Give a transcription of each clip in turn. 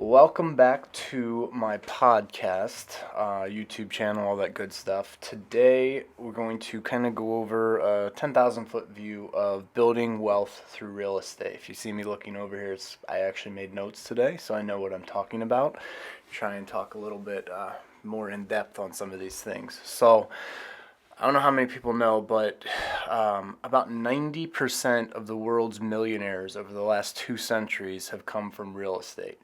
Welcome back to my podcast, YouTube channel, all that good stuff. Today we're going to kind of go over a 10,000 foot view of building wealth through real estate. If you see me looking over here, I actually made notes today, so I know what I'm talking about. Try and talk a little bit more in depth on some of these things. So I don't know how many people know, but about 90% of the world's millionaires over the last 2 centuries have come from real estate.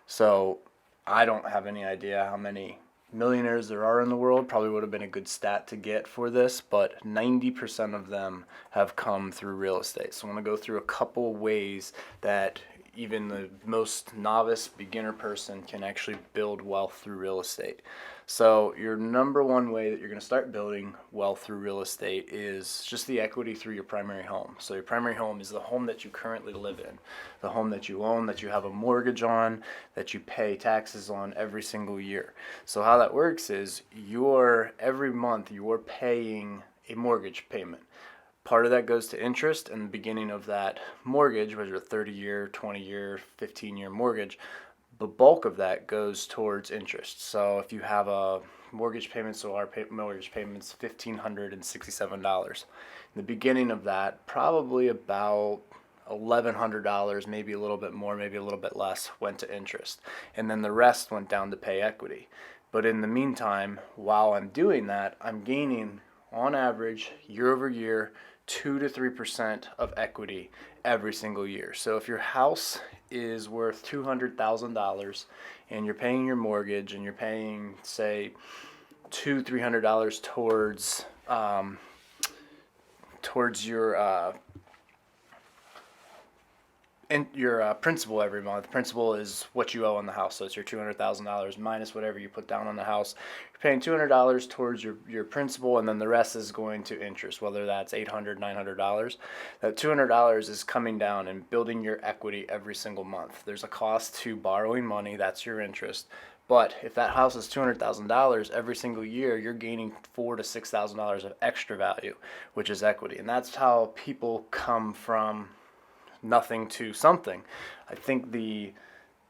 So I don't have any idea how many millionaires there are in the world. Probably would have been a good stat to get for this, but 90% of them have come through real estate. So I'm going to go through a couple ways that even the most novice beginner person can actually build wealth through real estate. So your number one way that you're going to start building wealth through real estate is just the equity through your primary home. So your primary home is the home that you currently live in, the home that you own, that you have a mortgage on, that you pay taxes on every single year. So how that works is every month you're paying a mortgage payment. Part of that goes to interest in the beginning of that mortgage, whether it's a 30-year, 20-year, 15-year mortgage. The bulk of that goes towards interest. So if you have a mortgage payment, so our mortgage payment's $1,567. In the beginning of that, probably about $1,100, maybe a little bit more, maybe a little bit less, went to interest. And then the rest went down to pay equity. But in the meantime, while I'm doing that, I'm gaining, on average, year over year, 2 to 3% of equity every single year. So if your house is worth $200,000 and you're paying your mortgage and you're paying, say, $200-300 towards your principal every month. Principal is what you owe on the house, so it's your $200,000 minus whatever you put down on the house. You're paying $200 towards your principal, and then the rest is going to interest, whether that's $800-900. That $200 is coming down and building your equity every single month. There's a cost to borrowing money, that's your interest. But if that house is $200,000 every single year, you're gaining $4,000 to $6,000 of extra value, which is equity. And that's how people come from nothing to something. I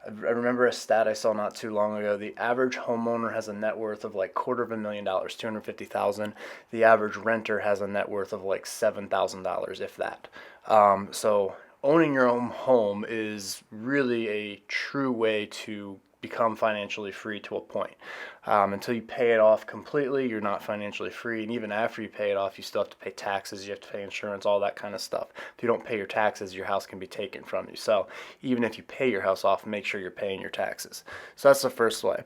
remember a stat I saw not too long ago. The average homeowner has a net worth of like $250,000, $250,000. The average renter has a net worth of like $7,000, if that. So owning your own home is really a true way to become financially free to a point. Until you pay it off completely, you're not financially free. And even after you pay it off, you still have to pay taxes, you have to pay insurance, all that kind of stuff. If you don't pay your taxes, your house can be taken from you. So even if you pay your house off, make sure you're paying your taxes. So that's the first way.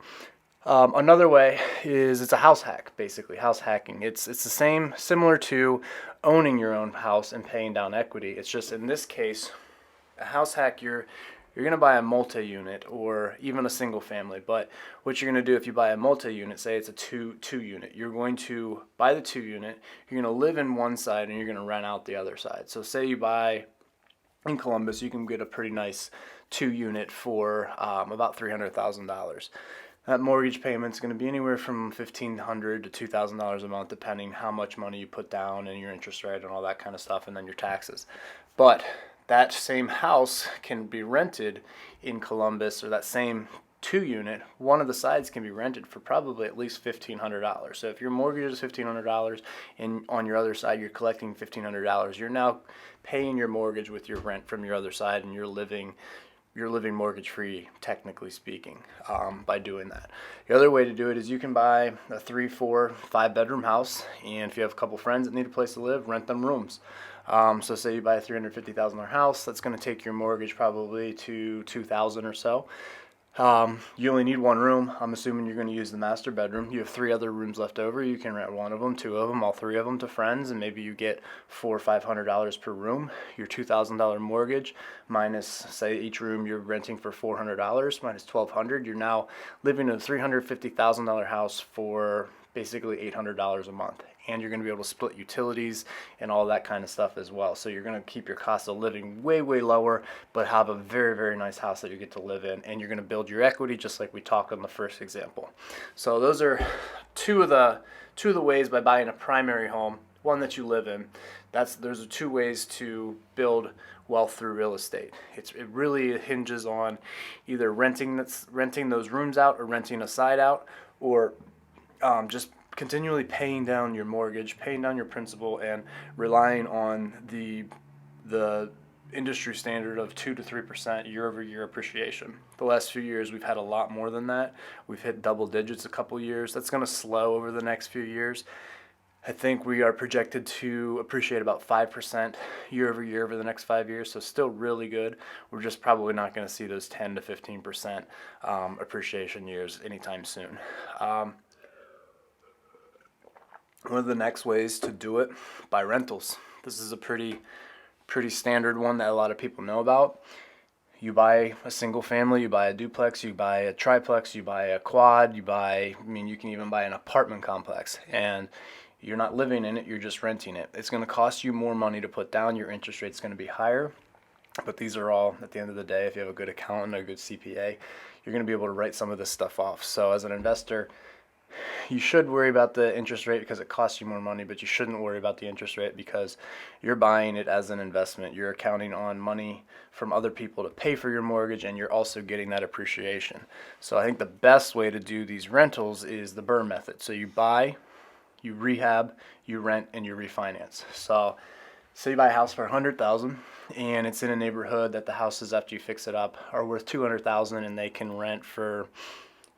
Another way is it's a house hack, basically, house hacking. It's the same, similar to owning your own house and paying down equity. It's just in this case, a house hack, you're going to buy a multi-unit or even a single family. But what you're going to do if you buy a multi-unit, say it's a two unit, you're going to buy the 2 unit, you're going to live in one side and you're going to rent out the other side. So say you buy in Columbus, you can get a pretty nice 2 unit for about $300,000. That mortgage payment's going to be anywhere from $1,500 to $2,000 a month, depending how much money you put down and your interest rate and all that kind of stuff, and then your taxes. But that same house can be rented in Columbus, or that same 2 unit, one of the sides can be rented for probably at least $1,500. So if your mortgage is $1,500 and on your other side you're collecting $1,500, you're now paying your mortgage with your rent from your other side, and you're living mortgage free, technically speaking, by doing that. The other way to do it is you can buy a 3, 4, 5 bedroom house, and if you have a couple friends that need a place to live, rent them rooms. So say you buy a $350,000 house, that's going to take your mortgage probably to $2,000 or so. You only need one room. I'm assuming you're going to use the master bedroom. You have 3 other rooms left over. You can rent one of them, 2 of them, all 3 of them to friends, and maybe you get $400 or $500 per room. Your $2,000 mortgage minus, say, each room you're renting for $400 minus $1,200. You're now living in a $350,000 house for basically $800 a month. And you're going to be able to split utilities and all that kind of stuff as well. So you're going to keep your cost of living way, way lower, but have a very, very nice house that you get to live in. And you're going to build your equity just like we talked on the first example. So those are two of the ways by buying a primary home one that you live in. There's two ways to build wealth through real estate. It really hinges on either renting those rooms out, or renting a side out, or just continually paying down your mortgage, paying down your principal, and relying on the industry standard of 2 to 3% year over year appreciation. The last few years we've had a lot more than that. We've hit double digits a couple years. That's going to slow over the next few years. I think we are projected to appreciate about 5% year over the next 5 years, so still really good. We're just probably not going to see those 10 to 15% appreciation years anytime soon. One of the next ways to do it, by rentals. This is a pretty standard one that a lot of people know about. You buy a single family, you buy a duplex, you buy a triplex, you buy a quad, you can even buy an apartment complex, and you're not living in it, you're just renting it. It's going to cost you more money to put down, your interest rate's going to be higher, but these are all, at the end of the day, if you have a good accountant or a good CPA, you're going to be able to write some of this stuff off. So as an investor, you should worry about the interest rate because it costs you more money, but you shouldn't worry about the interest rate because you're buying it as an investment. You're accounting on money from other people to pay for your mortgage, and you're also getting that appreciation. So I think the best way to do these rentals is the BRRRR method. So you buy, you rehab, you rent, and you refinance. So say you buy a house for $100,000 and it's in a neighborhood that the houses, after you fix it up, are worth $200,000, and they can rent for,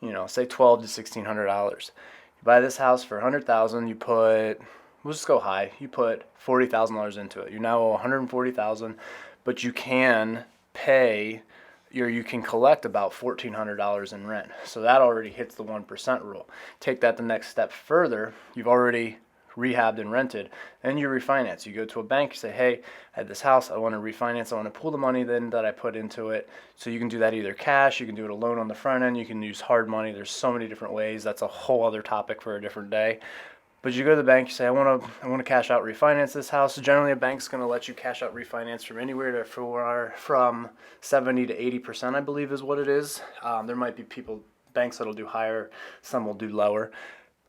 say $1,200 to $1,600. You buy this house for $100,000. We'll just go high. You put $40,000 into it. You now owe $140,000, but you can collect about $1,400 in rent. So that already hits the 1% rule. Take that the next step further. You've already rehabbed and rented. Then you refinance. You go to a bank, you say, hey, I had this house, I want to refinance, I want to pull the money then that I put into it. So you can do that either cash, you can do it a loan on the front end, you can use hard money. There's so many different ways. That's a whole other topic for a different day. But you go to the bank, you say, I want to cash out refinance this house. So generally a bank's going to let you cash out refinance from anywhere from 70 to 80%, I believe is what it is. There might be banks that'll do higher, some will do lower.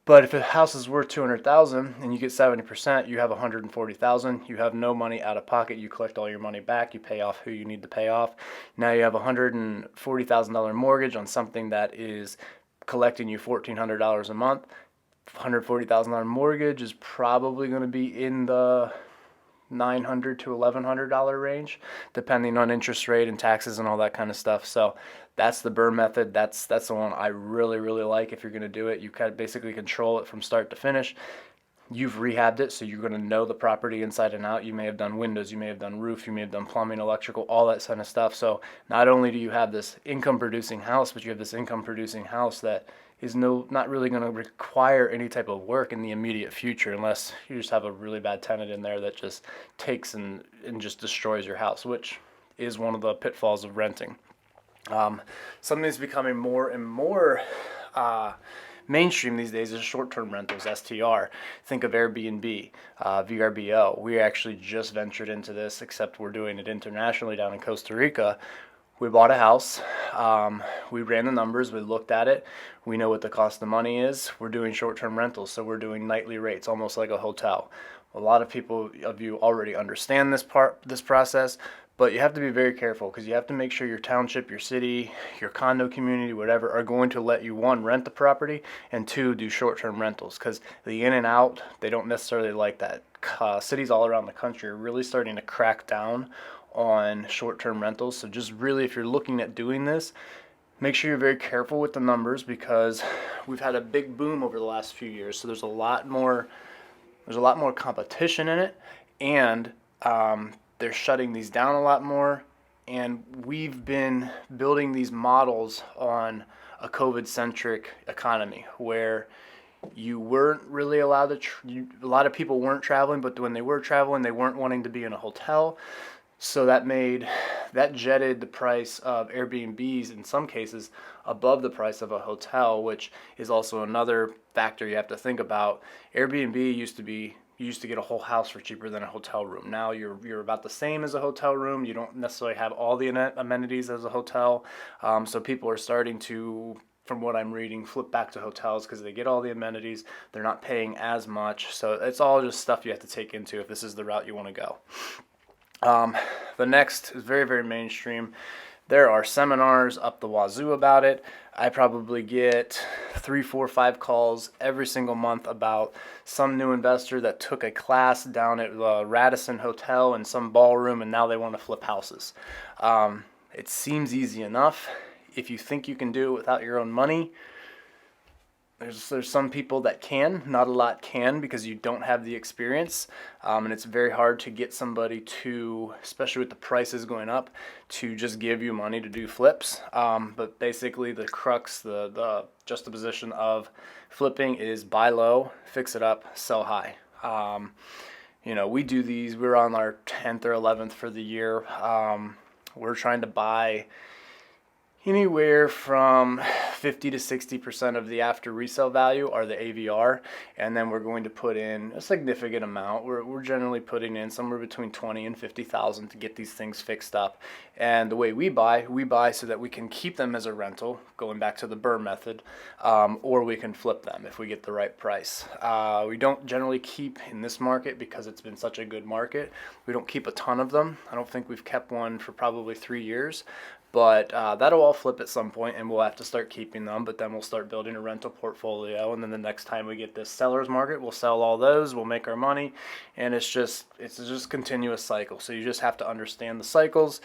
But if a house is worth $200,000 and you get 70%, you have $140,000. You have no money out of pocket. You collect all your money back. You pay off who you need to pay off. Now you have a $140,000 mortgage on something that is collecting you $1,400 a month. $140,000 mortgage is probably going to be in the $900 to $1,100 range, depending on interest rate and taxes and all that kind of stuff. So that's the BRRRR method. That's the one I really, really like. If you're going to do it, you kind of basically control it from start to finish. You've rehabbed it, so you're going to know the property inside and out. You may have done windows, you may have done roof, you may have done plumbing, electrical, all that kind of stuff. So not only do you have this income-producing house, but you have this income-producing house that is not really going to require any type of work in the immediate future, unless you just have a really bad tenant in there that just takes and just destroys your house, which is one of the pitfalls of renting. Something that's becoming more and more mainstream these days is short-term rentals, STR. Think of Airbnb, VRBO. We actually just ventured into this, except we're doing it internationally down in Costa Rica. We bought a house, we ran the numbers, we looked at it, we know what the cost of money is. We're doing short-term rentals, so we're doing nightly rates, almost like a hotel. A lot of you already understand this process, but you have to be very careful because you have to make sure your township, your city, your condo community, whatever, are going to let you, one, rent the property, and two, do short-term rentals, because the in and out, they don't necessarily like that. Cities all around the country are really starting to crack down on short-term rentals. So just really, if you're looking at doing this, make sure you're very careful with the numbers, because we've had a big boom over the last few years. So there's a lot more competition in it, and they're shutting these down a lot more. And we've been building these models on a COVID-centric economy where you weren't really allowed to, a lot of people weren't traveling, but when they were traveling, they weren't wanting to be in a hotel. So that jetted the price of Airbnbs in some cases above the price of a hotel, which is also another factor you have to think about. Airbnb used to get a whole house for cheaper than a hotel room. Now you're about the same as a hotel room. You don't necessarily have all the amenities as a hotel. So people are starting to from what I'm reading, flip back to hotels because they get all the amenities. They're not paying as much. So it's all just stuff you have to take into if this is the route you want to go. The next is very, very mainstream. There are seminars up the wazoo about it. I probably get 3, 4, 5 calls every single month about some new investor that took a class down at the Radisson Hotel in some ballroom and now they want to flip houses. It seems easy enough. If you think you can do it without your own money, there's some people that can, not a lot can, because you don't have the experience, and it's very hard to get somebody to, especially with the prices going up, to just give you money to do flips. But basically the crux, the juxtaposition of flipping is buy low, fix it up, sell high. We do these, we're on our 10th or 11th for the year. We're trying to buy anywhere from 50 to 60% of the after resale value are the AVR, and then we're going to put in a significant amount. We're generally putting in somewhere between 20 and 50,000 to get these things fixed up. And the way we buy so that we can keep them as a rental, going back to the BRRRR method, or we can flip them if we get the right price. We don't generally keep in this market because it's been such a good market. We don't keep a ton of them. I don't think we've kept one for probably 3 years. But that'll all flip at some point, and we'll have to start keeping them. But then we'll start building a rental portfolio, and then the next time we get this seller's market, we'll sell all those. We'll make our money, and it's just continuous cycle. So you just have to understand the cycles.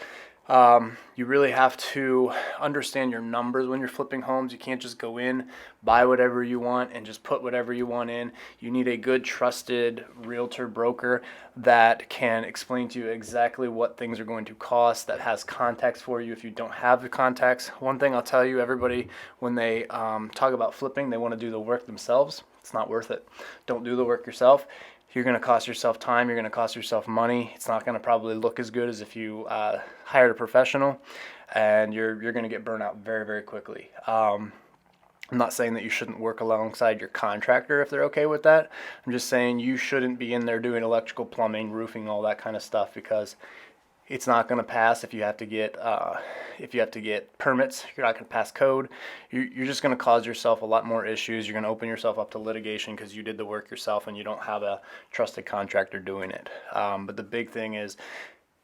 You really have to understand your numbers when you're flipping homes. You can't just go in, buy whatever you want, and just put whatever you want in. You need a good, trusted realtor broker that can explain to you exactly what things are going to cost, that has contacts for you if you don't have the contacts. One thing I'll tell you, everybody, when they talk about flipping, they want to do the work themselves. It's not worth it. Don't do the work yourself. You're going to cost yourself time. You're going to cost yourself money. It's not going to probably look as good as if you hired a professional, and you're going to get burnt out very, very quickly. I'm not saying that you shouldn't work alongside your contractor if they're okay with that. I'm just saying you shouldn't be in there doing electrical, plumbing, roofing, all that kind of stuff, because it's not going to pass if you have to get permits. You're not going to pass code. You're just going to cause yourself a lot more issues. You're going to open yourself up to litigation because you did the work yourself and you don't have a trusted contractor doing it. But the big thing is,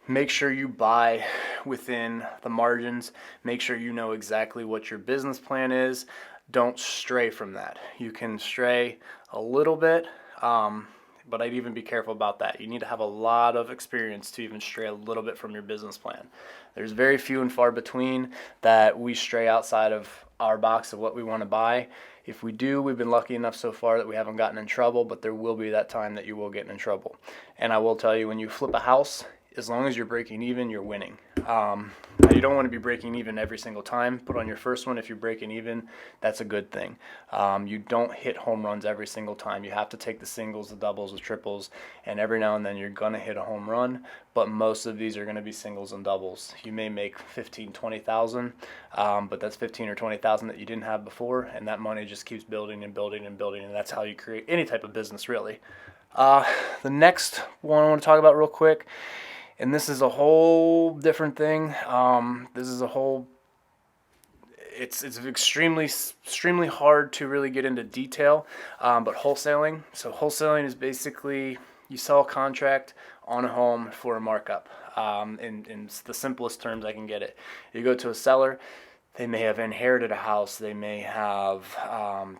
make sure you buy within the margins. Make sure you know exactly what your business plan is. Don't stray from that. You can stray a little bit, but I'd even be careful about that. You need to have a lot of experience to even stray a little bit from your business plan. There's very few and far between that we stray outside of our box of what we want to buy. If we do, we've been lucky enough so far that we haven't gotten in trouble, but there will be that time that you will get in trouble. And I will tell you, when you flip a house, as long as you're breaking even, you're winning. You don't want to be breaking even every single time, but on your first one, if you're breaking even, that's a good thing. You don't hit home runs every single time. You have to take the singles, the doubles, the triples, and every now and then you're going to hit a home run, but most of these are going to be singles and doubles. You may make 15, 20,000, but that's 15 or 20,000 that you didn't have before, and that money just keeps building and building and building, and that's how you create any type of business, really. The next one I want to talk about real quick, and this is a whole different thing. It's extremely hard to really get into detail, but wholesaling. So wholesaling is basically you sell a contract on a home for a markup. In the simplest terms I can get it. You go to a seller. They may have inherited a house. They may have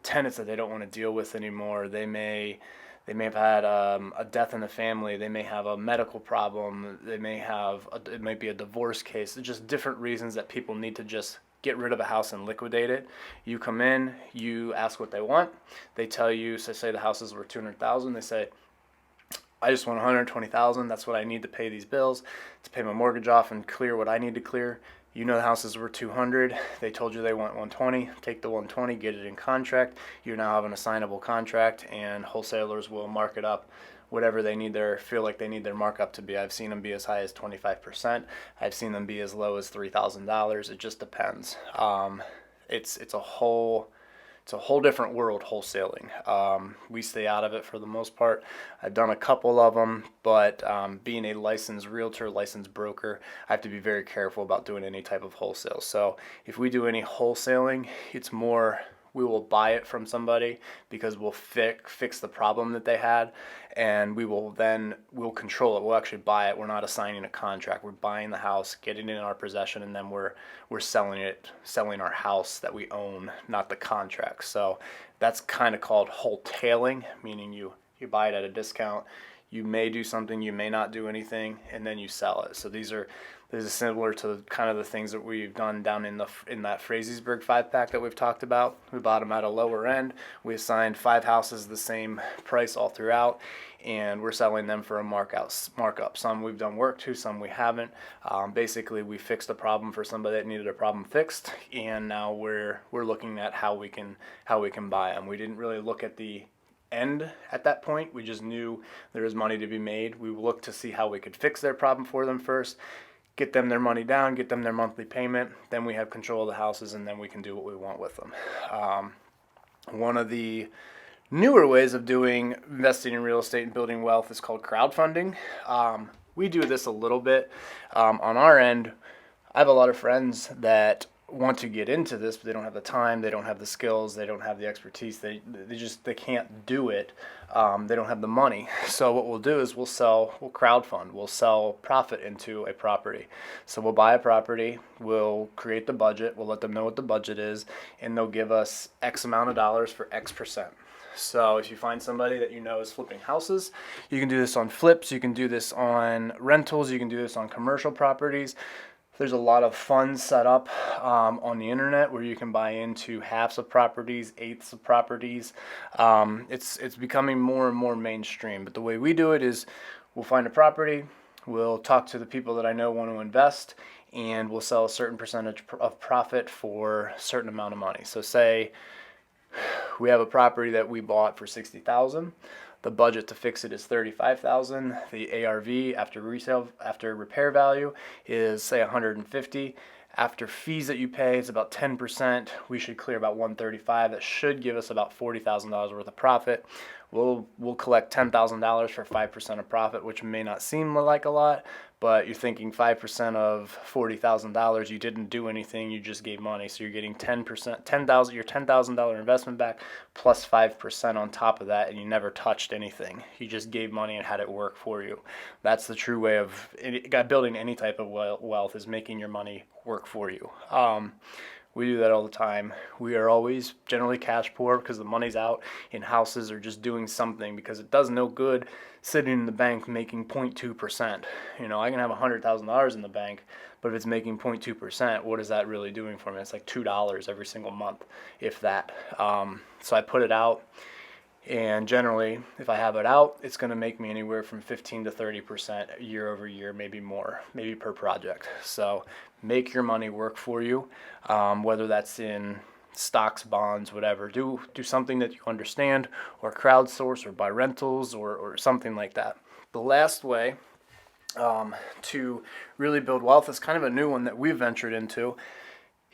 tenants that they don't want to deal with anymore. They may have had a death in the family. They may have a medical problem. It might be a divorce case. It's just different reasons that people need to just get rid of a house and liquidate it. You come in, you ask what they want. They tell you, so say the house is worth $200,000. They say, I just want $120,000. That's what I need to pay these bills, to pay my mortgage off and clear what I need to clear. You know the house is worth $200. They told you they want $120. Take the $120, get it in contract. You now have an assignable contract, and wholesalers will mark it up whatever they feel like they need their markup to be. I've seen them be as high as 25%. I've seen them be as low as $3,000. It just depends. It's a whole it's a whole different world, wholesaling. We stay out of it for the most part. I've done a couple of them, but being a licensed realtor, licensed broker, I have to be very careful about doing any type of wholesale. So if we do any wholesaling, it's more we will buy it from somebody because we'll fix the problem that they had, and we'll control it. We'll actually buy it. We're not assigning a contract. We're buying the house, getting it in our possession, and then we're selling our house that we own, not the contract. So that's kind of called wholetailing, meaning you buy it at a discount. You may do something, you may not do anything, and then you sell it. So this is similar to kind of the things that we've done down in that Frazeysburg 5-pack that we've talked about. We bought them at a lower end. We assigned 5 houses the same price all throughout, and we're selling them for a markup. Some we've done work to, some we haven't. Basically, we fixed a problem for somebody that needed a problem fixed, and now we're looking at how we can buy them. We didn't really look at the end at that point. We just knew there was money to be made. We looked to see how we could fix their problem for them first, get them their money down, get them their monthly payment, then we have control of the houses, and then we can do what we want with them. One of the newer ways of investing in real estate and building wealth is called crowdfunding. We do this a little bit. On our end, I have a lot of friends that want to get into this, but they don't have the time, they don't have the skills, they don't have the expertise, they can't do it. They don't have the money. So what we'll do is we'll crowdfund, we'll sell profit into a property. So we'll buy a property, we'll create the budget, we'll let them know what the budget is, and they'll give us X amount of dollars for X percent. So if you find somebody that you know is flipping houses, you can do this on flips, you can do this on rentals, you can do this on commercial properties. There's a lot of funds set up on the internet where you can buy into halves of properties, eighths of properties. It's becoming more and more mainstream. But the way we do it is we'll find a property, we'll talk to the people that I know want to invest, and we'll sell a certain percentage of profit for a certain amount of money. So say we have a property that we bought for $60,000. The budget to fix it is $35,000. The ARV after repair value is say $150. After fees that you pay, it's about 10%. We should clear about $135. That should give us about $40,000 worth of profit. We'll collect $10,000 for 5% of profit, which may not seem like a lot, but you're thinking 5% of $40,000. You didn't do anything. You just gave money, so you're getting 10%, your $10,000 investment back plus 5% on top of that, and you never touched anything. You just gave money and had it work for you. That's the true way of building any type of wealth, is making your money work for you. We do that all the time. We are always generally cash poor because the money's out in houses or just doing something, because it does no good sitting in the bank making 0.2%. I can have $100,000 in the bank, but if it's making 0.2%, what is that really doing for me? It's like $2 every single month, if that. So I put it out, and generally, if I have it out, it's going to make me anywhere from 15 to 30% year over year, maybe more, maybe per project. So make your money work for you, whether that's in stocks, bonds, whatever. Do something that you understand, or crowdsource, or buy rentals, or something like that. The last way to really build wealth is kind of a new one that we've ventured into,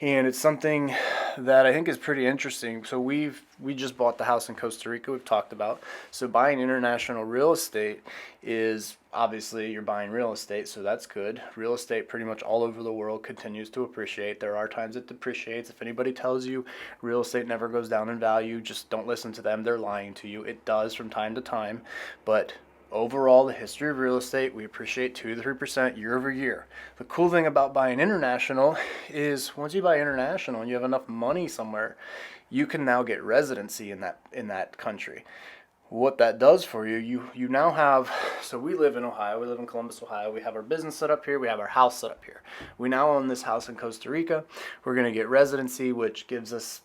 and it's something that I think is pretty interesting. So we just bought the house in Costa Rica we've talked about. So buying international real estate is, obviously you're buying real estate, so that's good. Real estate pretty much all over the world continues to appreciate. There are times it depreciates. If anybody tells you real estate never goes down in value, just don't listen to them. They're lying to you. It does from time to time, but overall, the history of real estate, we appreciate 2 to 3% year over year. The cool thing about buying international is once you buy international and you have enough money somewhere, you can now get residency in that country. What that does for you, you now have, so we live in Ohio, we live in Columbus, Ohio, we have our business set up here, we have our house set up here. We now own this house in Costa Rica. We're going to get residency, which gives us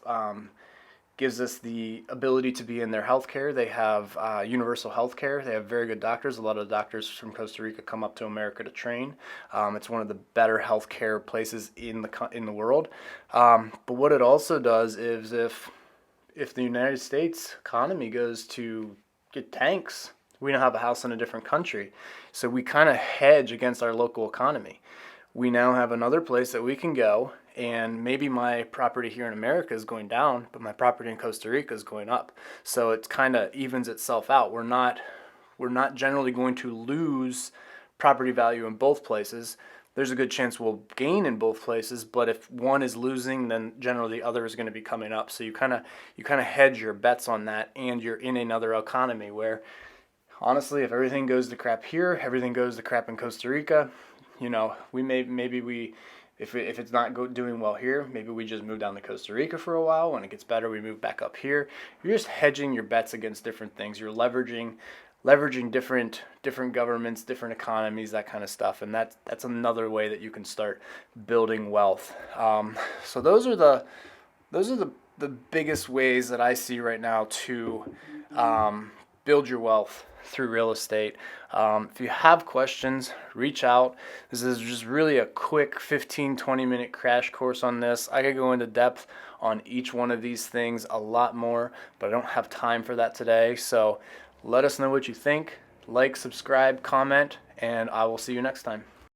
the ability to be in their healthcare. They have universal healthcare. They have very good doctors. A lot of the doctors from Costa Rica come up to America to train. It's one of the better healthcare places in the world. But what it also does is if the United States economy goes to get tanks, we now have a house in a different country. So we kind of hedge against our local economy. We now have another place that we can go and maybe my property here in America is going down, but my property in Costa Rica is going up. So it kind of evens itself out. We're not generally going to lose property value in both places. There's a good chance we'll gain in both places, but if one is losing, then generally the other is going to be coming up. So you kind of hedge your bets on that, and you're in another economy where, honestly, if everything goes to crap here, everything goes to crap in Costa Rica. You know, if it's not doing well here, maybe we just move down to Costa Rica for a while. When it gets better, we move back up here. You're just hedging your bets against different things. You're leveraging different governments, different economies, that kind of stuff, and that's another way that you can start building wealth. So those are the biggest ways that I see right now to build your wealth through real estate. If you have questions, reach out. This is just really a quick 15-20 minute crash course on this. I could go into depth on each one of these things a lot more, but I don't have time for that today. So let us know what you think. Like, subscribe, comment, and I will see you next time.